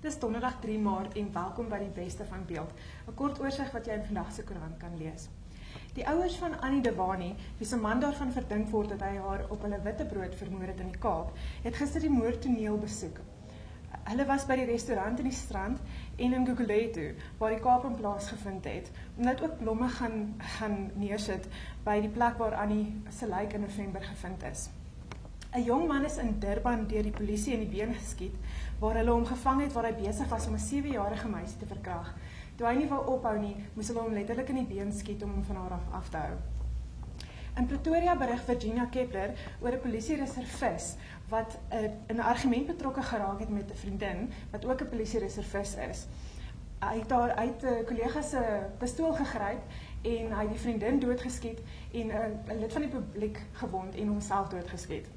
Dis donderdag 3 Maart en welkom by die Beste van Beeld, 'n kort oorsig wat jy in vandag se koerant kan lees. Die ouers van Annie de Wani, wie se man daarvan verdink word dat hy haar op hulle witbrood vermoor het in die Kaap, het gister die moordtoneel besoek. Hulle was by die restaurant in die Strand en in Gugulethu, waar die Kaap plaasgevind het, omdat ook blomme gaan neersit by die plek waar Annie se lijk in November gevind is. 'n Jong man is in Durban deur die polisie in die been geskiet, waar hulle hom gevang het waar hy besig was om 'n 7-jarige meisie te verkrag. Toe hy nie wou ophou nie, moes hulle hom letterlik in die been skiet om hom van haar af te hou. In Pretoria berig Virginia Kepler oor 'n polisiereservis wat in 'n argument betrokke geraak het met 'n vriendin wat ook 'n polisiereservis is. Hy het 'n kollega se pistool gegryp en hy het die vriendin doodgeskiet en 'n lid van die publiek gewond en homself doodgeskiet.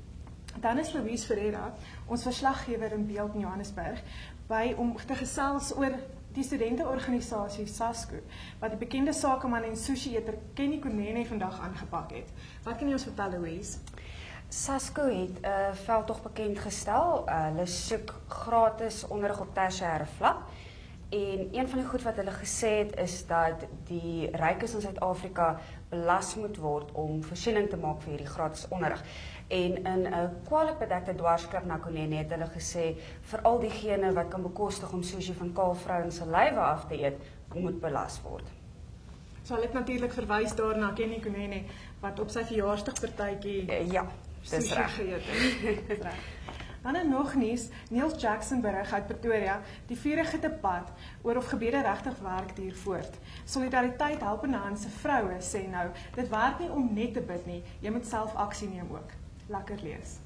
Dan is Louise Ferreira, ons verslaggewer in Beeld in Johannesburg, by om te gesels oor die studenteorganisasie SASCO, wat die bekende sakeman en sushi-eter Kenny Kunene vandag aangepak het. Wat kan jy ons vertel, Louise? SASCO het 'n veldtog bekend gestel. Hulle soek gratis onderrig op tersiêre vlak. En een van die goed wat hulle gesê het is dat die rykes in Suid-Afrika belas moet word om voorsiening te maak vir hierdie gratis onderrig. En in 'n kwaliek bedekte dwarsklap na Kunene het hulle gesê veral diegene wat kan bekostig om sushi van kaalvrouens se lywe af te eet, moet belas word. So hulle het natuurlik verwys daarna Kenny Kunene wat op sy verjaarsdagpartytjie Ja, dis reg. geëet het. Dan in nog nuus, Neil Jackson berig uit Pretoria die vurige debat oor of gebede regtig werk duur voort. Solidariteit helpende hand se vroue sê nou, dit werk nie om net te bid nie, jy moet self aksie neem ook. Lekker lees.